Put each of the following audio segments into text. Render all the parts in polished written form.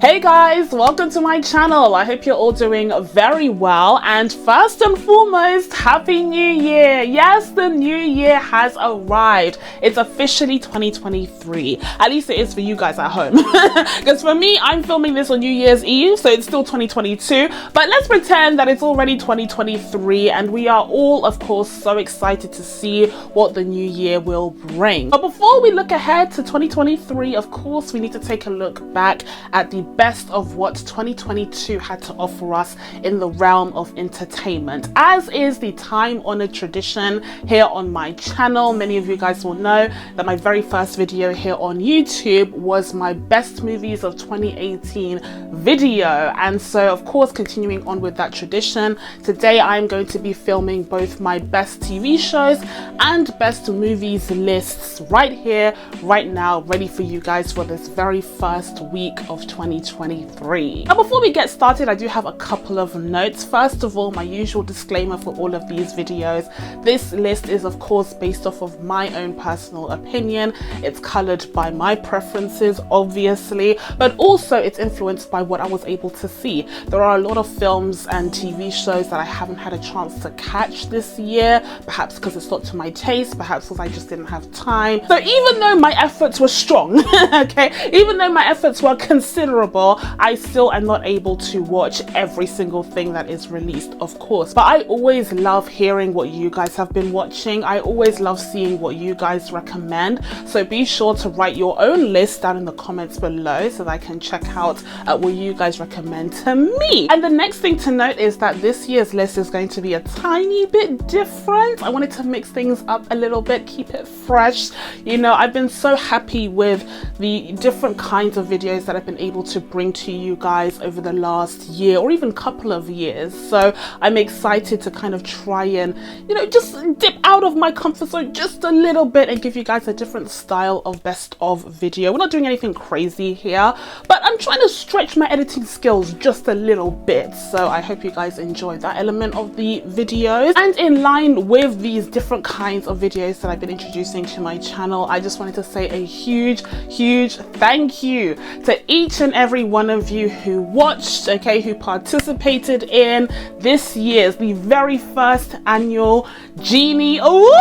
Hey guys, welcome to my channel. I hope you're all doing very well, and first and foremost, Happy New Year. Yes, the new year has arrived. It's officially 2023. At least it is for you guys at home. Because for me, I'm filming this on New Year's Eve, so it's still 2022, but let's pretend that it's already 2023, and we are all, of course, so excited to see what the new year will bring. But before we look ahead to 2023, of course, we need to take a look back at the best of what 2022 had to offer us in the realm of entertainment. As is the time-honored tradition here on my channel, many of you guys will know that my very first video here on YouTube was my best movies of 2018 video. And so, of course, continuing on with that tradition, today I'm going to be filming both my best TV shows and best movies lists right here, right now, ready for you guys for this very first week of 2023. Now, before we get started, I do have a couple of notes. First of all, my usual disclaimer for all of these videos. This list is, of course, based off of my own personal opinion. It's colored by my preferences, obviously, but also it's influenced by what I was able to see. There are a lot of films and TV shows that I haven't had a chance to catch this year, perhaps because it's not to my taste, perhaps because I just didn't have time. So even though my efforts were strong, okay, even though my efforts were considerable, I still am not able to watch every single thing that is released, of course. But I always love hearing what you guys have been watching. I always love seeing what you guys recommend. So be sure to write your own list down in the comments below so that I can check out what you guys recommend to me. And the next thing to note is that this year's list is going to be a tiny bit different. I wanted to mix things up a little bit, keep it fresh. You know, I've been so happy with the different kinds of videos that I've been able to bring to you guys over the last year or even couple of years. So I'm excited to kind of try and, you know, just dip out of my comfort zone just a little bit and give you guys a different style of best of video. We're not doing anything crazy here, but I'm trying to stretch my editing skills just a little bit. So I hope you guys enjoy that element of the videos. And in line with these different kinds of videos that I've been introducing to my channel, I just wanted to say a huge thank you to each and every one of you who watched, okay, who participated in this year's, the very first annual Genie Awards.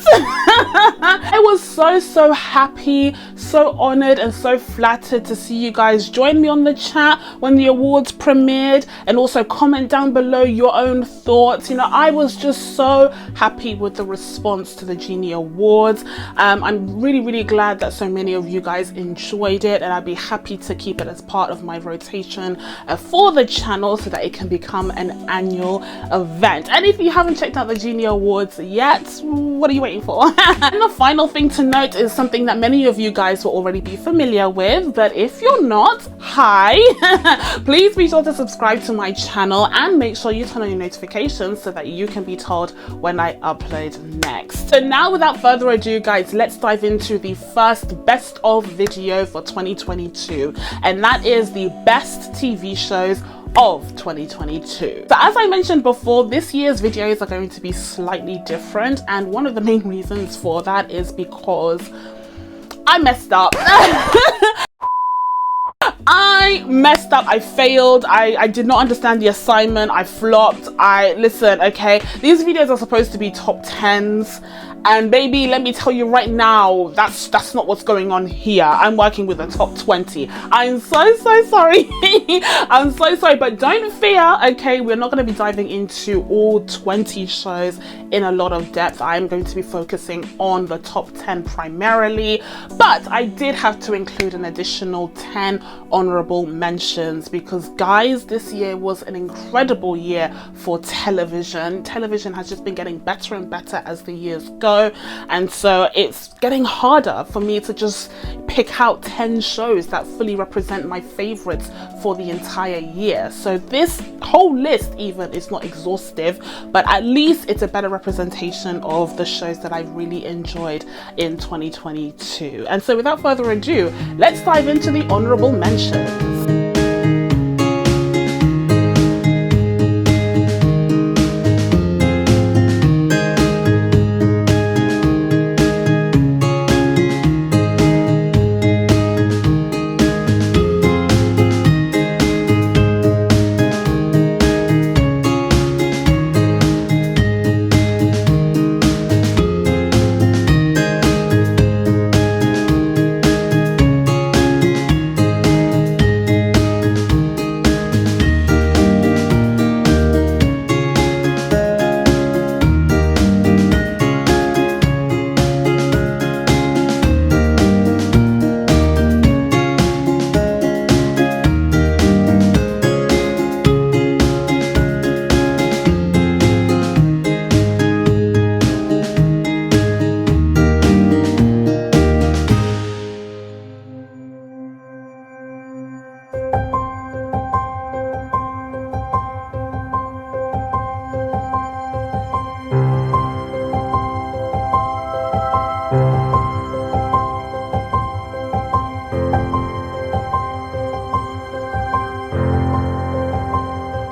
I was so happy, so honored and so flattered to see you guys join me on the chat when the awards premiered, and also comment down below your own thoughts. You know, I was just so happy with the response to the Genie Awards. I'm really glad that so many of you guys enjoyed it, and I'd be happy to keep it as part of my rotation for the channel so that it can become an annual event. And if you haven't checked out the Genie Awards yet, what are you waiting for? And the final thing to note is something that many of you guys will already be familiar with, but if you're not, hi. Please be sure to subscribe to my channel and make sure you turn on your notifications so that you can be told when I upload next. So now, without further ado, guys, let's dive into the first best of video for 2022, and that is the best TV shows of 2022. So as I mentioned before, this year's videos are going to be slightly different, and one of the main reasons for that is because I messed up. I messed up, I failed, I did not understand the assignment, I flopped. Listen, okay, these videos are supposed to be top 10s, and baby, let me tell you right now, that's not what's going on here. I'm working with a top 20. I'm so sorry. I'm so sorry, but don't fear, okay? We're not going to be diving into all 20 shows in a lot of depth. I'm going to be focusing on the top 10 primarily, but I did have to include an additional 10 honorable mentions because, guys, this year was an incredible year for television. Television has just been getting better and better as the years go. And so it's getting harder for me to just pick out 10 shows that fully represent my favorites for the entire year. So this whole list even is not exhaustive, but at least it's a better representation of the shows that I've really enjoyed in 2022. And so without further ado, let's dive into the honorable mentions.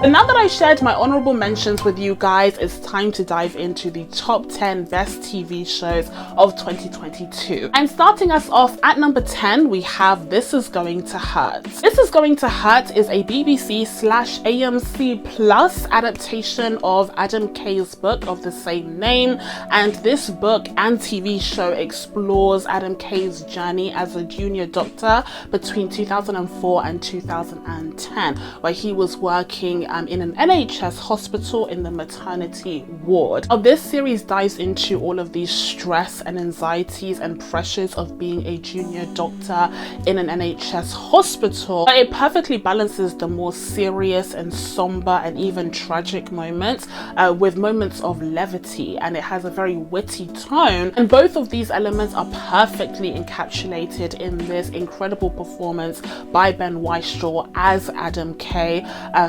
And now that I shared my honorable mentions with you guys, it's time to dive into the top 10 best TV shows of 2022. And starting us off at number 10, we have This Is Going to Hurt. This Is Going to Hurt is a BBC/AMC Plus adaptation of Adam Kay's book of the same name, and this book and TV show explores Adam Kay's journey as a junior doctor between 2004 and 2010, where he was working in an NHS hospital in the maternity ward. Now, this series dives into all of these stress and anxieties and pressures of being a junior doctor in an NHS hospital, but it perfectly balances the more serious and somber and even tragic moments with moments of levity, and it has a very witty tone, and both of these elements are perfectly encapsulated in this incredible performance by Ben Whishaw as Adam Kay,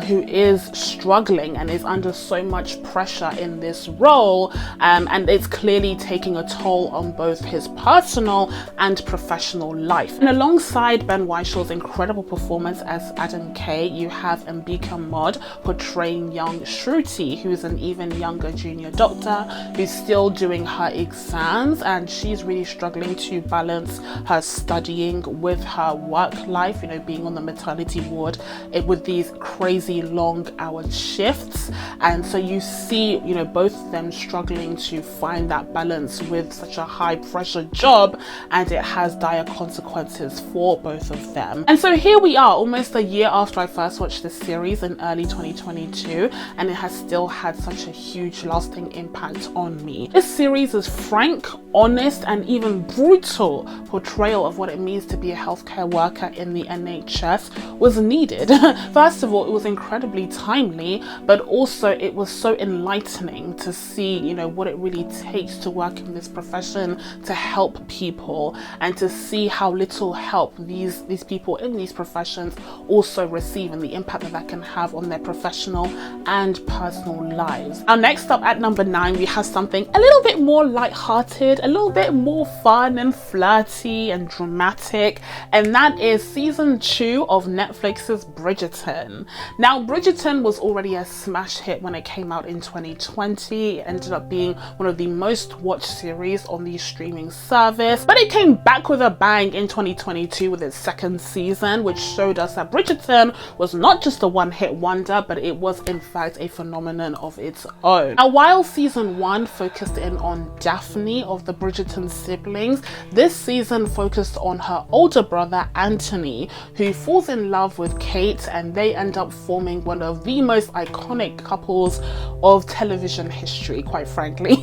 who is struggling and is under so much pressure in this role, and it's clearly taking a toll on both his personal and professional life. And alongside Ben Wishaw's incredible performance as Adam Kay, you have Mbika Mod portraying young Shruti, who's an even younger junior doctor who's still doing her exams, and she's really struggling to balance her studying with her work life, you know, being on the maternity ward with these crazy long hour shifts. And so you see, you know, both of them struggling to find that balance with such a high pressure job, and it has dire consequences for both of them. And so here we are, almost a year after I first watched this series in early 2022, and it has still had such a huge lasting impact on me. This series is frank, honest, and even brutal portrayal of what it means to be a healthcare worker in the NHS was needed. First of all, it was incredibly timely, but also it was so enlightening to see, you know, what it really takes to work in this profession to help people, and to see how little help these people in these professions also receive, and the impact that that can have on their professional and personal lives. Now, next up at number 9, we have something a little bit more light-hearted, a little bit more fun and flirty and dramatic, and that is season 2 of Netflix's Bridgerton. Now, Bridgerton was already a smash hit when it came out in 2020. It ended up being one of the most watched series on the streaming service, but it came back with a bang in 2022 with its second season, which showed us that Bridgerton was not just a one-hit wonder, but it was in fact a phenomenon of its own. Now, while season 1 focused in on Daphne of the Bridgerton siblings, this season focused on her older brother Anthony, who falls in love with Kate, and they end up forming one of the most iconic couples of television history, quite frankly.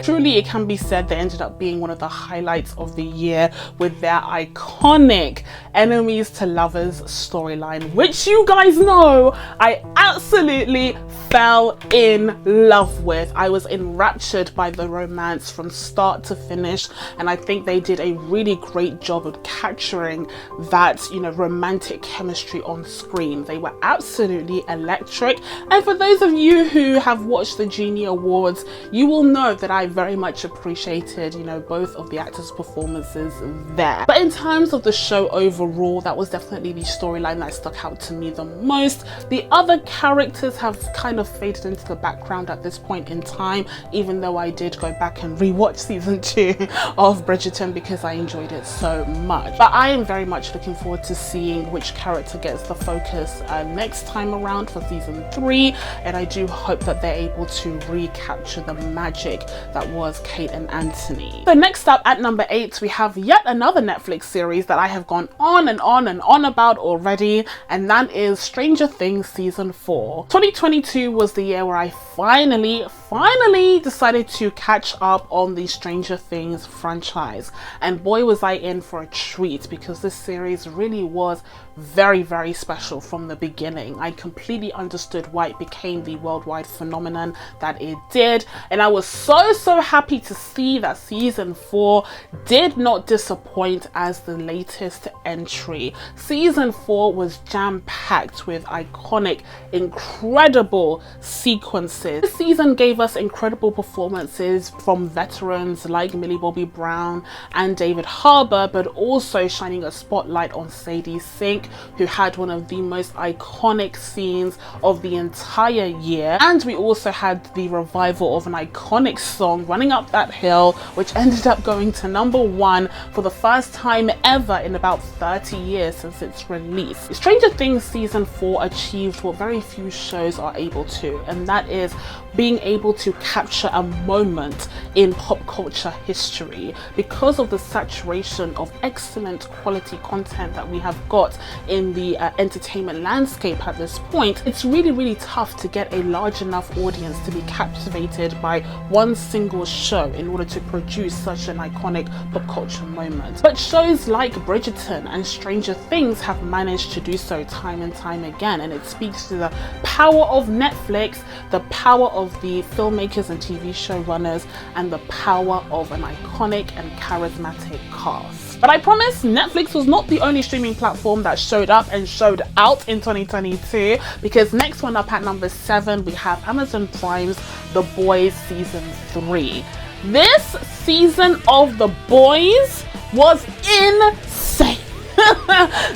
Truly, it can be said they ended up being one of the highlights of the year with their iconic enemies to lovers storyline, which you guys know I absolutely fell in love with. I was enraptured by the romance from start to finish, and I think they did a really great job of capturing that, you know, romantic chemistry on screen. They were absolutely electric, and for those of you who have watched the Genie Awards, you will know that I very much appreciated, you know, both of the actors' performances there. But in terms of the show overall, that was definitely the storyline that stuck out to me the most. The other characters have kind of faded into the background at this point in time, even though I did go back and rewatch season 2 of Bridgerton because I enjoyed it so much. But I am very much looking forward to seeing which character gets the focus next time around for season 3, and I do hope that they're able to recapture the magic that was Kate and Anthony. So next up at number 8, we have yet another Netflix series that I have gone on and on and on about already, and that is Stranger Things season 4. 2022 was the year where I finally decided to catch up on the Stranger Things franchise, and boy was I in for a treat, because this series really was very, very special from the beginning. I completely understood why it became the worldwide phenomenon that it did, and I was so happy to see that season 4 did not disappoint as the latest entry. Season 4 was jam-packed with iconic, incredible sequences. This season gave us incredible performances from veterans like Millie Bobby Brown and David Harbour, but also shining a spotlight on Sadie Sink, who had one of the most iconic scenes of the entire year. And we also had the revival of an iconic song, Running Up That Hill, which ended up going to #1 for the first time ever in about 30 years since its release. Stranger Things season 4 achieved what very few shows are able to, and that is being able to capture a moment in pop culture history. Because of the saturation of excellent quality content that we have got in the entertainment landscape at this point, it's really tough to get a large enough audience to be captivated by one single show in order to produce such an iconic pop culture moment. But shows like Bridgerton and Stranger Things have managed to do so time and time again, and it speaks to the power of Netflix, the power of the filmmakers and TV show runners, and the power of an iconic and charismatic cast. But I promise Netflix was not the only streaming platform that showed up and showed out in 2022, because next one up at number 7 we have Amazon Prime's The Boys season 3. This season of The Boys was insane.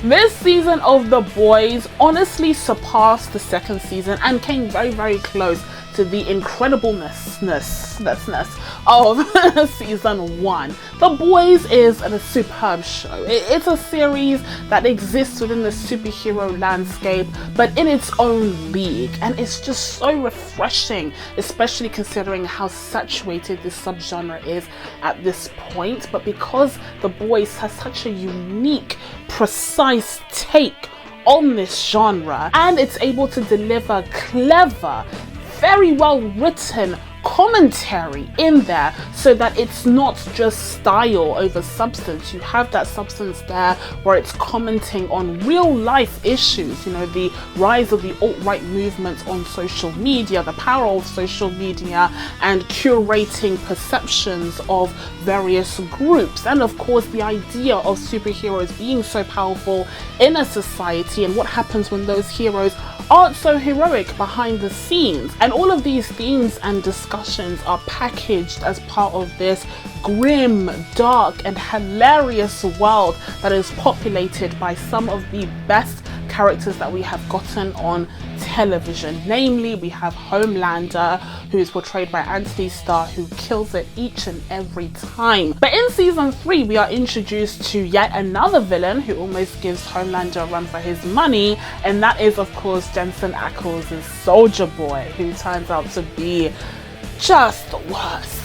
This season of The Boys honestly surpassed the second season and came very close to the incredibleness of season 1. The Boys is a superb show. It's a series that exists within the superhero landscape, but in its own league, and it's just so refreshing, especially considering how saturated this subgenre is at this point. But because The Boys has such a unique, precise take on this genre, and it's able to deliver clever, very well written commentary in there, so that it's not just style over substance. You have that substance there where it's commenting on real life issues, you know, the rise of the alt-right movement on social media, the power of social media, and curating perceptions of various groups, and of course the idea of superheroes being so powerful in a society, and what happens when those heroes aren't so heroic behind the scenes. And all of these themes and discussions are packaged as part of this grim, dark, and hilarious world that is populated by some of the best characters that we have gotten on television. Namely, we have Homelander, who is portrayed by Anthony Starr, who kills it each and every time. But in season 3, we are introduced to yet another villain who almost gives Homelander a run for his money, and that is of course Jensen Ackles' Soldier Boy, who turns out to be just the worst.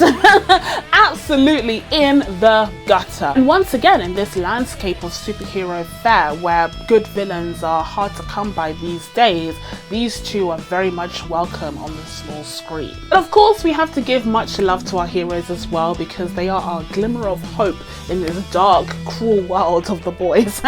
Absolutely in the gutter. And once again, in this landscape of superhero fare where good villains are hard to come by these days, these two are very much welcome on the small screen. But of course, we have to give much love to our heroes as well, because they are our glimmer of hope in this dark, cruel world of The Boys.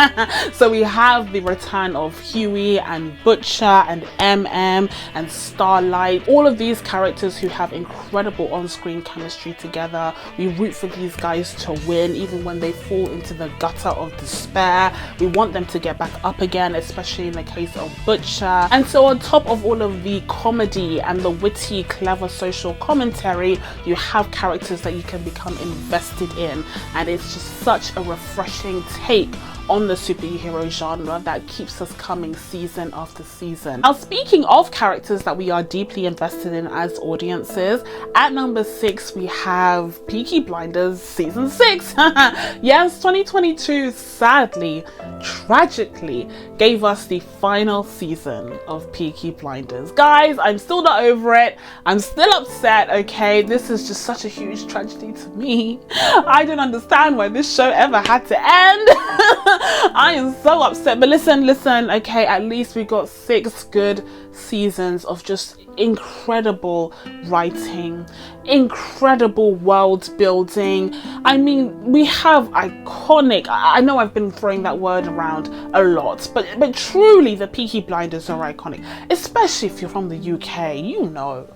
So we have the return of Huey and Butcher and MM and Starlight, all of these characters who have incredible on-screen chemistry together. We root for these guys to win even when they fall into the gutter of despair. We want them to get back up again, especially in the case of Butcher. And so on top of all of the comedy and the witty, clever social commentary, you have characters that you can become invested in, and it's just such a refreshing take on the superhero genre that keeps us coming season after season. Now, speaking of characters that we are deeply invested in as audiences, at number 6 we have Peaky Blinders season 6. Yes, 2022 sadly, tragically gave us the final season of Peaky Blinders. Guys, I'm still not over it. I'm still upset, okay? This is just such a huge tragedy to me. I don't understand why this show ever had to end. I am so upset. But listen, okay, at least we got 6 good seasons of just incredible writing, incredible world building. I mean, we have iconic, I know I've been throwing that word around a lot, but truly the Peaky Blinders are iconic, especially if you're from the UK. You know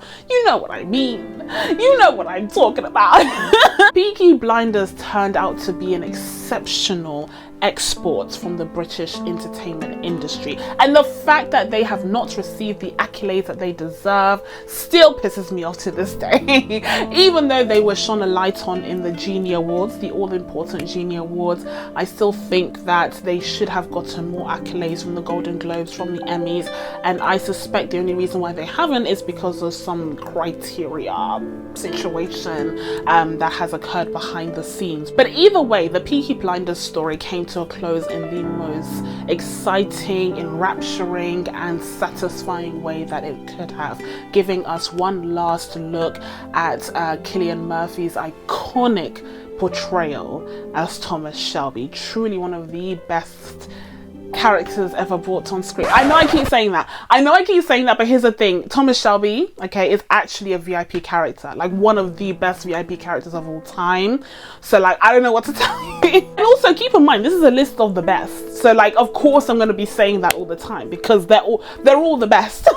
what I mean. You know what I'm talking about. Peaky Blinders turned out to be an exceptional export from the British entertainment industry, and the fact that they have not received the accolades that they deserve deserve still pisses me off to this day. Even though they were shone a light on in the Genie Awards, the all-important Genie Awards, I still think that they should have gotten more accolades from the Golden Globes, from the Emmys, and I suspect the only reason why they haven't is because of some criteria situation that has occurred behind the scenes. But either way, the Peaky Blinders story came to a close in the most exciting, enrapturing and satisfying way that it could have, giving us one last look at Cillian Murphy's iconic portrayal as Thomas Shelby. Truly one of the best characters ever brought on screen. I know I keep saying that, but here's the thing. Thomas Shelby, okay, is actually a VIP character, like one of the best VIP characters of all time. So like, I don't know what to tell you. And also keep in mind, this is a list of the best. So like, of course I'm going to be saying that all the time because they're all the best.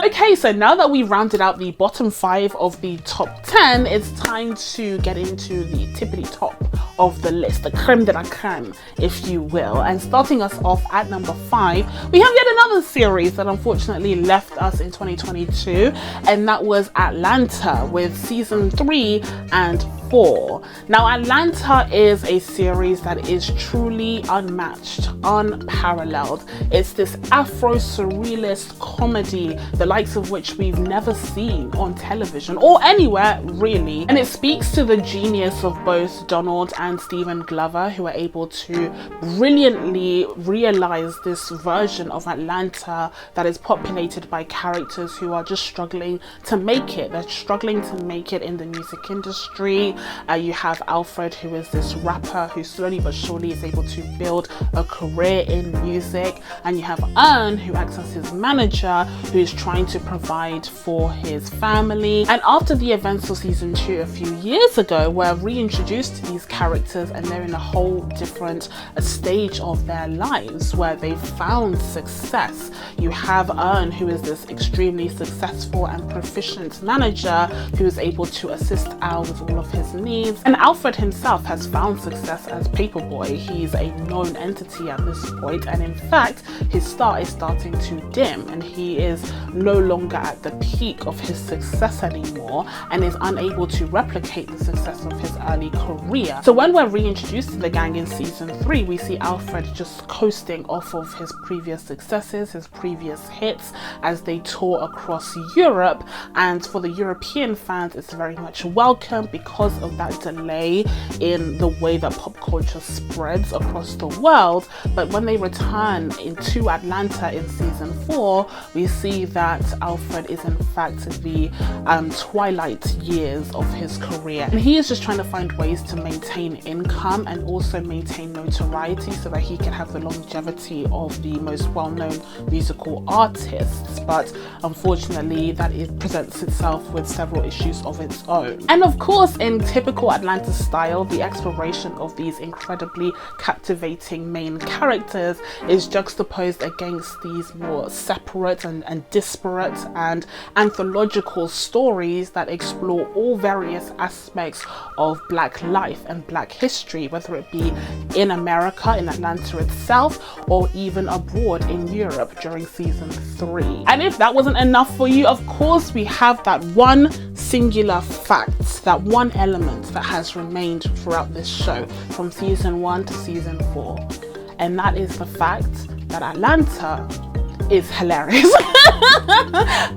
Okay, so now that we've rounded out the bottom 5 of the top 10, it's time to get into the tippity top of the list, the creme de la creme, if you will. And starting us off at number 5, we have yet another series that unfortunately left us in 2022, and that was Atlanta with season 3 and 4. Now Atlanta is a series that is truly unmatched, unparalleled. It's this Afro-surrealist comedy, the likes of which we've never seen on television or anywhere really. And it speaks to the genius of both Donald and Stephen Glover, who are able to brilliantly realize this version of Atlanta that is populated by characters who are just struggling to make it. They're struggling to make it in the music industry. You have Alfred, who is this rapper who slowly but surely is able to build a career in music, and you have Ern, who acts as his manager, who is trying to provide for his family. And after the events of season 2 a few years ago, we're reintroduced to these characters and they're in a whole different stage of their lives where they've found success. You have Ern, who is this extremely successful and proficient manager who is able to assist Al with all of his needs. And Alfred himself has found success as Paperboy. He's a known entity at this point, and in fact his star is starting to dim and he is no longer at the peak of his success anymore and is unable to replicate the success of his early career. So when we're reintroduced to the gang in season 3, we see Alfred just coasting off of his previous successes, his previous hits, as they tour across Europe. And for the European fans, it's very much welcome because of that delay in the way that pop culture spreads across the world. But when they return into Atlanta in season 4, we see that Alfred is in fact the twilight years of his career, and he is just trying to find ways to maintain income and also maintain notoriety so that he can have the longevity of the most well-known musical artists. But unfortunately that it presents itself with several issues of its own. And of course, in typical Atlanta style, the exploration of these incredibly captivating main characters is juxtaposed against these more separate and disparate and anthological stories that explore all various aspects of Black life and Black history, whether it be in America, in Atlanta itself, or even abroad in Europe during season 3. And if that wasn't enough for you, of course we have that one singular fact, that one element that has remained throughout this show from season 1 to season 4, and that is the fact that Atlanta is hilarious.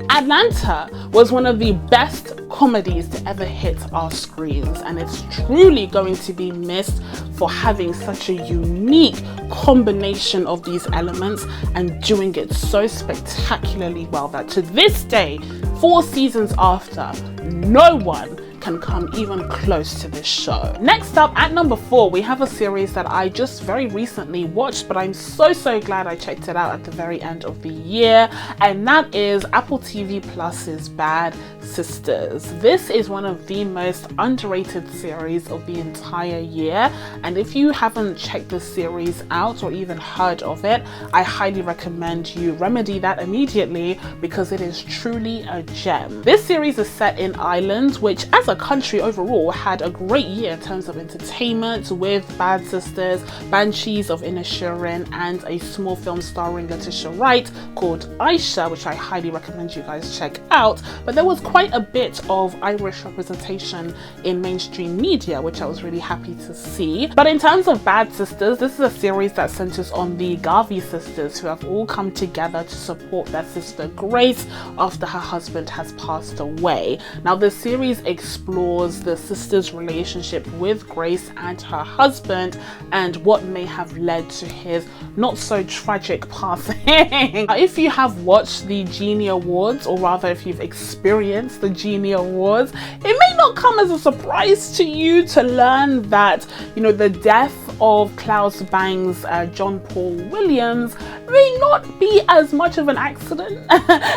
Atlanta was one of the best comedies to ever hit our screens, and it's truly going to be missed for having such a unique combination of these elements and doing it so spectacularly well that to this day, 4 seasons after, no one can come even close to this show. Next up at number 4, we have a series that I just very recently watched, but I'm so glad I checked it out at the very end of the year, and that is Apple TV Plus's Bad Sisters. This is one of the most underrated series of the entire year, and if you haven't checked this series out or even heard of it, I highly recommend you remedy that immediately because it is truly a gem. This series is set in Ireland, which as a country overall had a great year in terms of entertainment with Bad Sisters, Banshees of Inisherin, and a small film starring Letitia Wright called Aisha, which I highly recommend you guys check out. But there was quite a bit of Irish representation in mainstream media, which I was really happy to see. But in terms of Bad Sisters, this is a series that centers on the Garvey sisters, who have all come together to support their sister Grace after her husband has passed away. Now, the series explores the sisters' relationship with Grace and her husband and what may have led to his not so tragic passing. If you have watched the Genie Awards, or rather if you've experienced the Genie Awards, it may not come as a surprise to you to learn that, you know, the death of Klaus Bang's John Paul Williams may not be as much of an accident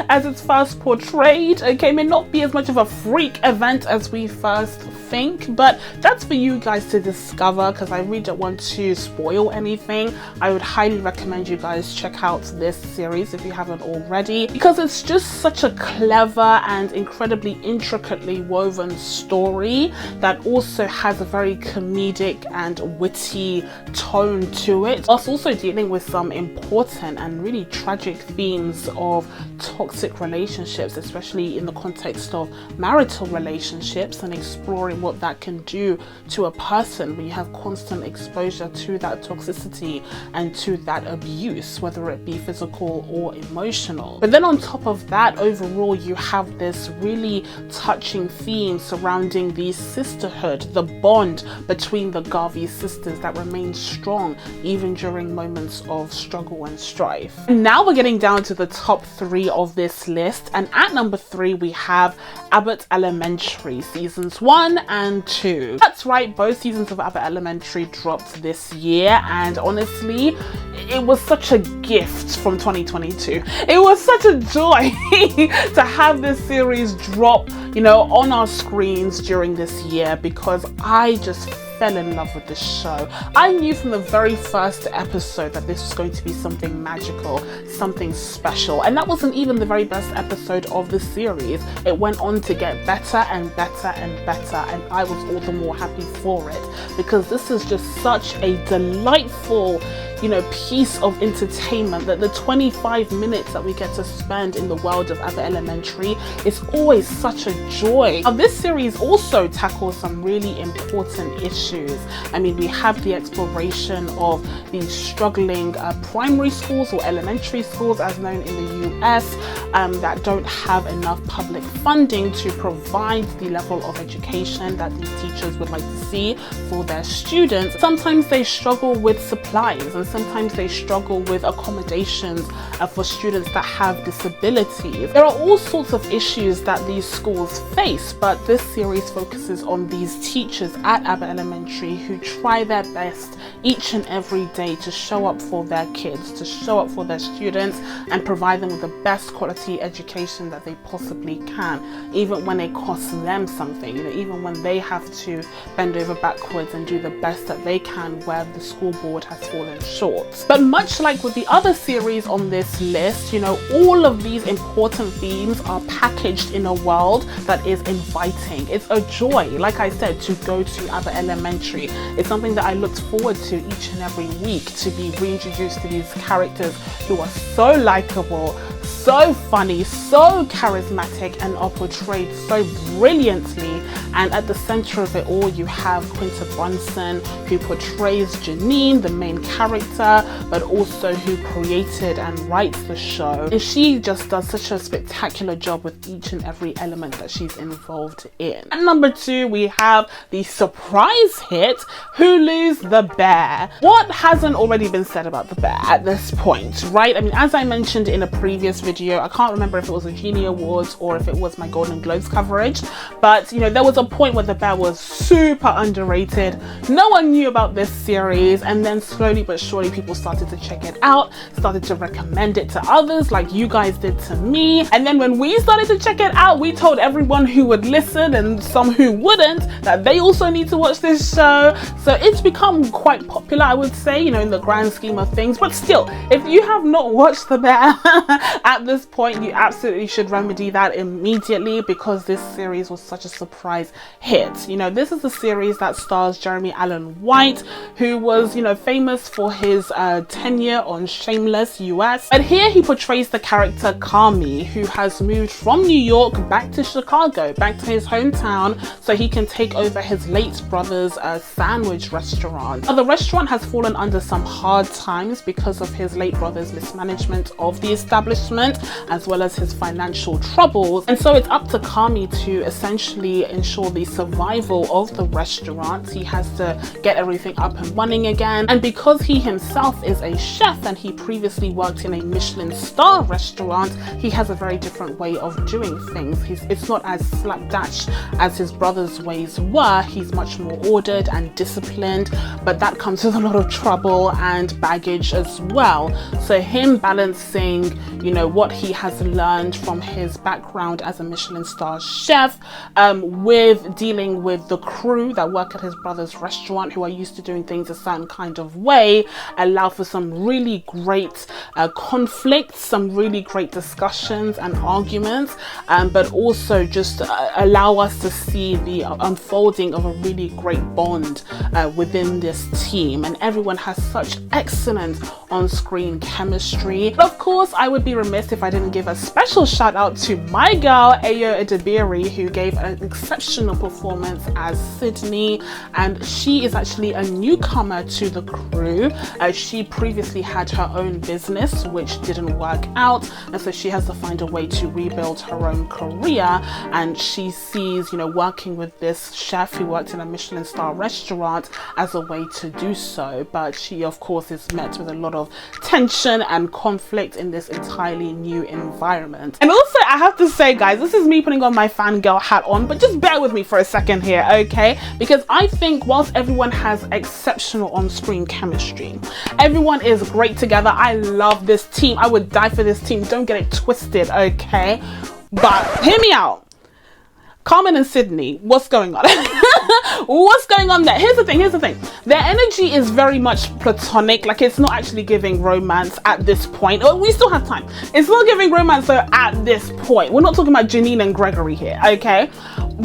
as it's first portrayed. Okay, may not be as much of a freak event as we first think, but that's for you guys to discover, because I really don't want to spoil anything. I would highly recommend you guys check out this series if you haven't already, because it's just such a clever and incredibly intricately woven story that also has a very comedic and witty tone to it, whilst also dealing with some important and really tragic themes of toxic relationships, especially in the context of marital relationships, and exploring what that can do to a person when you have constant exposure to that toxicity and to that abuse, whether it be physical or emotional. But then on top of that, overall you have this really touching theme surrounding the sisterhood, the bond between the Garvey sisters that remains strong even during moments of struggle and strife. And now we're getting down to the top 3 of this list, and at number 3 we have Abbott Elementary seasons 1 and 2. That's right, both seasons of Abbott Elementary dropped this year, and honestly it was such a gift from 2022. It was such a joy to have this series drop, you know, on our screens during this year, because I just fell in love with this show. I knew from the very first episode that this was going to be something magical, something special, and that wasn't even the very best episode of the series. It went on to get better and better and better, and I was all the more happy for it, because this is just such a delightful, you know, piece of entertainment, that the 25 minutes that we get to spend in the world of Abbott Elementary is always such a joy. Now, this series also tackles some really important issues. I mean, we have the exploration of these struggling primary schools, or elementary schools as known in the US, that don't have enough public funding to provide the level of education that these teachers would like to see for their students. Sometimes they struggle with supplies, and sometimes they struggle with accommodations for students that have disabilities. There are all sorts of issues that these schools face, but this series focuses on these teachers at Abbott Elementary who try their best each and every day to show up for their kids, to show up for their students, and provide them with the best quality education that they possibly can, even when it costs them something, you know, even when they have to bend over backwards and do the best that they can where the school board has fallen short. But much like with the other series on this list, you know, all of these important themes are packaged in a world that is inviting. It's a joy, like I said, to go to Abbott Elementary. It's something that I looked forward to each and every week, to be reintroduced to these characters who are so likable, so funny, so charismatic, and are portrayed so brilliantly. And at the center of it all, you have Quinta Brunson, who portrays Janine, the main character, but also who created and writes the show. And she just does such a spectacular job with each and every element that she's involved in. At number 2, we have the surprise hit, Hulu's The Bear. What hasn't already been said about The Bear at this point, right? I mean, as I mentioned in a previous video, I can't remember if it was a Genie Awards or if it was my Golden Globes coverage, but you know, there was a point where The Bear was super underrated. No one knew about this series, and then slowly but surely people started to check it out, started to recommend it to others like you guys did to me. And then when we started to check it out, we told everyone who would listen and some who wouldn't that they also need to watch this show. So it's become quite popular, I would say, you know, in the grand scheme of things. But still, if you have not watched The Bear at this point, you absolutely should remedy that immediately, because this series was such a surprise hit. You know, this is a series that stars Jeremy Allen White, who was, you know, famous for his tenure on Shameless US. But here he portrays the character Kami, who has moved from New York back to Chicago, back to his hometown, so he can take over his late brother's sandwich restaurant. Now, the restaurant has fallen under some hard times because of his late brother's mismanagement of the establishment, as well as his financial troubles. And so it's up to Kami to essentially ensure the survival of the restaurant. He has to get everything up and running again. And because he himself is a chef and he previously worked in a Michelin star restaurant, he has a very different way of doing things. It's not as slapdash as his brother's ways were. He's much more ordered and disciplined, but that comes with a lot of trouble and baggage as well. So him balancing, you know, what he has learned from his background as a Michelin star chef with dealing with the crew that work at his brother's restaurant, who are used to doing things a certain kind of way, allow for some really great conflicts, some really great discussions and arguments, but also just allow us to see the unfolding of a really great bond within this team. And everyone has such excellent on-screen chemistry. But of course, I would be remiss if I didn't give a special shout out to my girl Ayo Edebiri, who gave an exceptional performance as Sydney, and she is actually a newcomer to the crew. She previously had her own business which didn't work out, and so she has to find a way to rebuild her own career, and she sees, you know, working with this chef who worked in a Michelin star restaurant as a way to do so. But she of course is met with a lot of tension and conflict in this entirely new environment. And also, I have to say, guys, this is me putting on my fangirl hat on, but just bear with me for a second here, okay? Because I think whilst everyone has exceptional on-screen chemistry, everyone is great together. I love this team. I would die for this team. Don't get it twisted, okay? But hear me out. Carmen and Sydney, what's going on? What's going on there? Here's the thing. Their energy is very much platonic. Like, it's not actually giving romance at this point. Oh, we still have time. It's not giving romance though at this point. We're not talking about Janine and Gregory here, okay?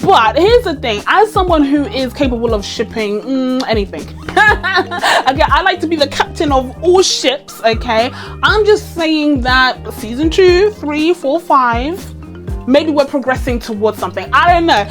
But here's the thing. As someone who is capable of shipping anything, okay, I like to be the captain of all ships, okay? I'm just saying that season 2, 3, 4, 5, maybe we're progressing towards something. I don't know.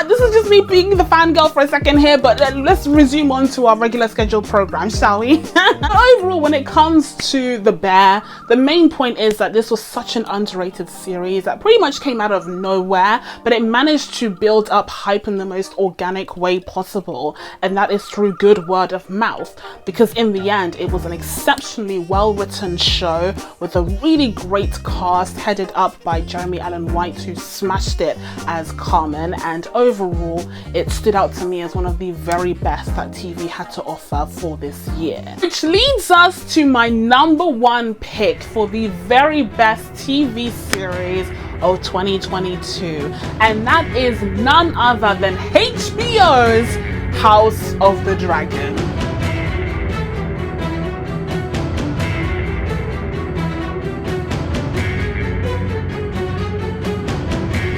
This is just me being the fangirl for a second here, but let's resume on to our regular scheduled program, shall we? Overall, when it comes to The Bear, the main point is that this was such an underrated series that pretty much came out of nowhere, but it managed to build up hype in the most organic way possible, and that is through good word of mouth, because in the end, it was an exceptionally well-written show with a really great cast headed up by Jeremy Allen White, who smashed it as Carmen, and overall it stood out to me as one of the very best that TV had to offer for this year. Which leads us to my number one pick for the very best TV series of 2022, and that is none other than HBO's House of the Dragon.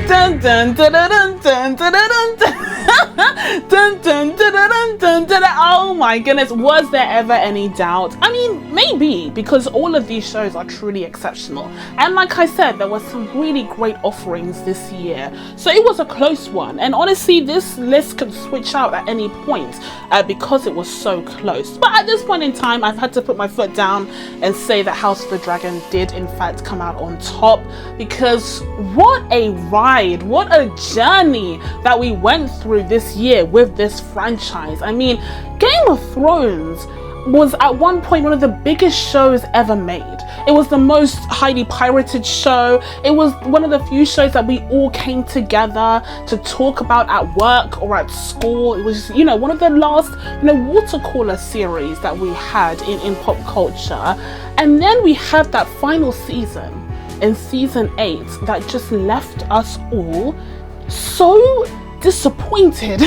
Dun dun dun dun dun dun dun dun dun dun dun dun dun. Oh my goodness, was there ever any doubt? I mean, maybe, because all of these shows are truly exceptional, and like I said, there were some really great offerings this year, so it was a close one. And honestly, this list could switch out at any point because it was so close. But at this point in time, I've had to put my foot down and say that House of the Dragon did in fact come out on top, because what a ride, what a journey that we went through this year with this franchise. I mean, Game of Thrones was at one point one of the biggest shows ever made. It was the most highly pirated show. It was one of the few shows that we all came together to talk about at work or at school. It was, you know, one of the last, you know, water cooler series that we had in pop culture. And then we had that final season in season 8 that just left us all so disappointed.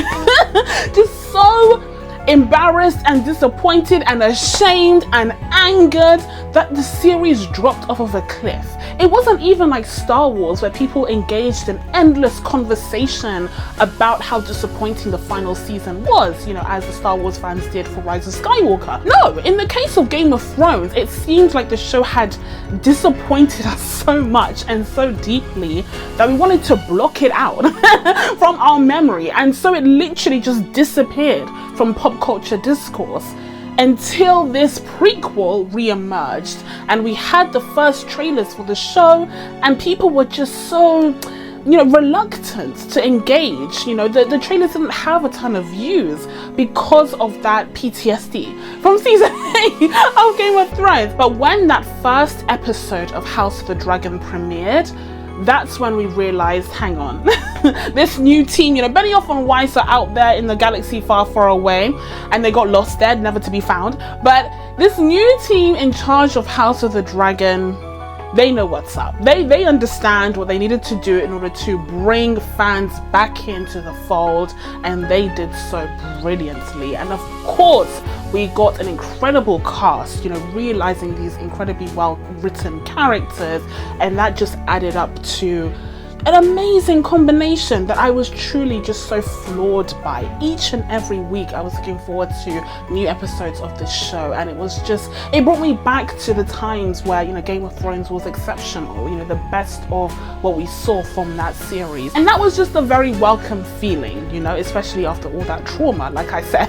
Just so embarrassed and disappointed and ashamed and angered that the series dropped off of a cliff. It wasn't even like Star Wars, where people engaged in endless conversation about how disappointing the final season was, you know, as the Star Wars fans did for Rise of Skywalker. No, in the case of Game of Thrones, it seemed like the show had disappointed us so much and so deeply that we wanted to block it out from our memory, and so it literally just disappeared from pop culture discourse until this prequel re-emerged, and we had the first trailers for the show, and people were just so, you know, reluctant to engage. You know, the trailers didn't have a ton of views because of that PTSD from season 8 of Game of Thrones. But when that first episode of House of the Dragon premiered, that's when we realized, hang on, this new team, you know, Benioff and Weiss are out there in the galaxy far, far away, and they got lost there, never to be found. But this new team in charge of House of the Dragon, they know what's up. They understand what they needed to do in order to bring fans back into the fold, and they did so brilliantly. And of course, we got an incredible cast, you know, realizing these incredibly well written characters, and that just added up to an amazing combination that I was truly just so floored by. Each and every week I was looking forward to new episodes of this show, and it brought me back to the times where, you know, Game of Thrones was exceptional, you know, the best of what we saw from that series. And that was just a very welcome feeling, you know, especially after all that trauma, like I said,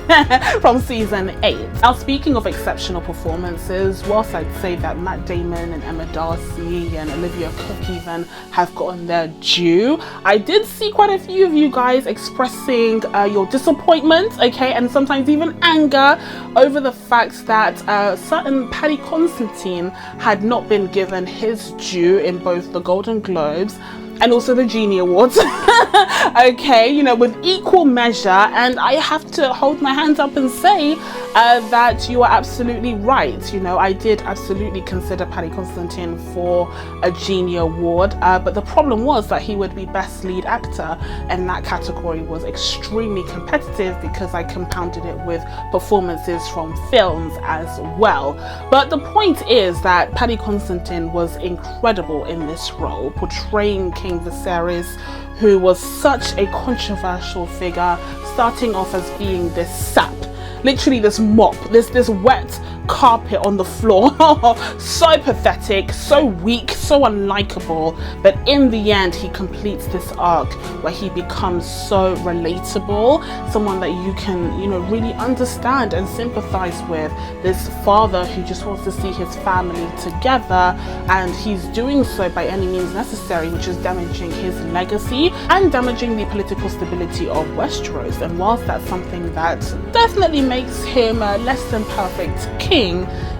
from season 8. Now, speaking of exceptional performances, whilst I'd say that Matt Damon and Emma Darcy and Olivia Cooke even have gotten their due, I did see quite a few of you guys expressing your disappointment, okay, and sometimes even anger over the fact that certain Paddy Considine had not been given his due in both the Golden Globes and also the Genie Awards. Okay, you know, with equal measure. And I have to hold my hands up and say that you are absolutely right. You know, I did absolutely consider Paddy Considine for a Genie Award, but the problem was that he would be Best Lead Actor, and that category was extremely competitive because I compounded it with performances from films as well. But the point is that Paddy Considine was incredible in this role, portraying King Viserys, who was such a controversial figure, starting off as being this sap, literally this mop, this wet carpet on the floor. So pathetic, so weak, so unlikable, but in the end he completes this arc where he becomes so relatable, someone that you can, you know, really understand and sympathize with, this father who just wants to see his family together, and he's doing so by any means necessary, which is damaging his legacy and damaging the political stability of Westeros. And whilst that's something that definitely makes him a less than perfect king,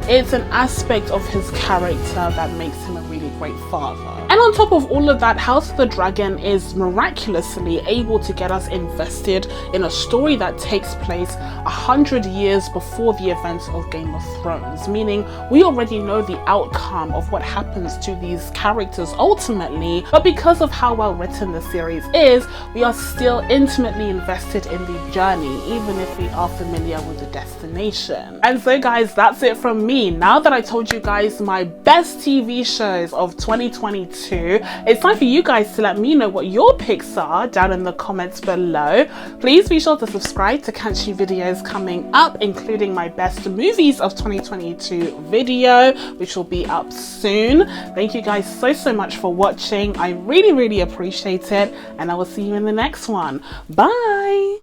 it's an aspect of his character that makes him a really great father. And on top of all of that, House of the Dragon is miraculously able to get us invested in a story that takes place 100 years before the events of Game of Thrones, meaning we already know the outcome of what happens to these characters ultimately, but because of how well written the series is, we are still intimately invested in the journey, even if we are familiar with the destination. And so guys, that's it from me. Now that I told you guys my best TV shows of 2022, it's time for you guys to let me know what your picks are down in the comments below. Please be sure to subscribe to catch new videos coming up, including my best movies of 2022 video, which will be up soon. Thank you guys so much for watching. I really appreciate it, and I will see you in the next one. Bye.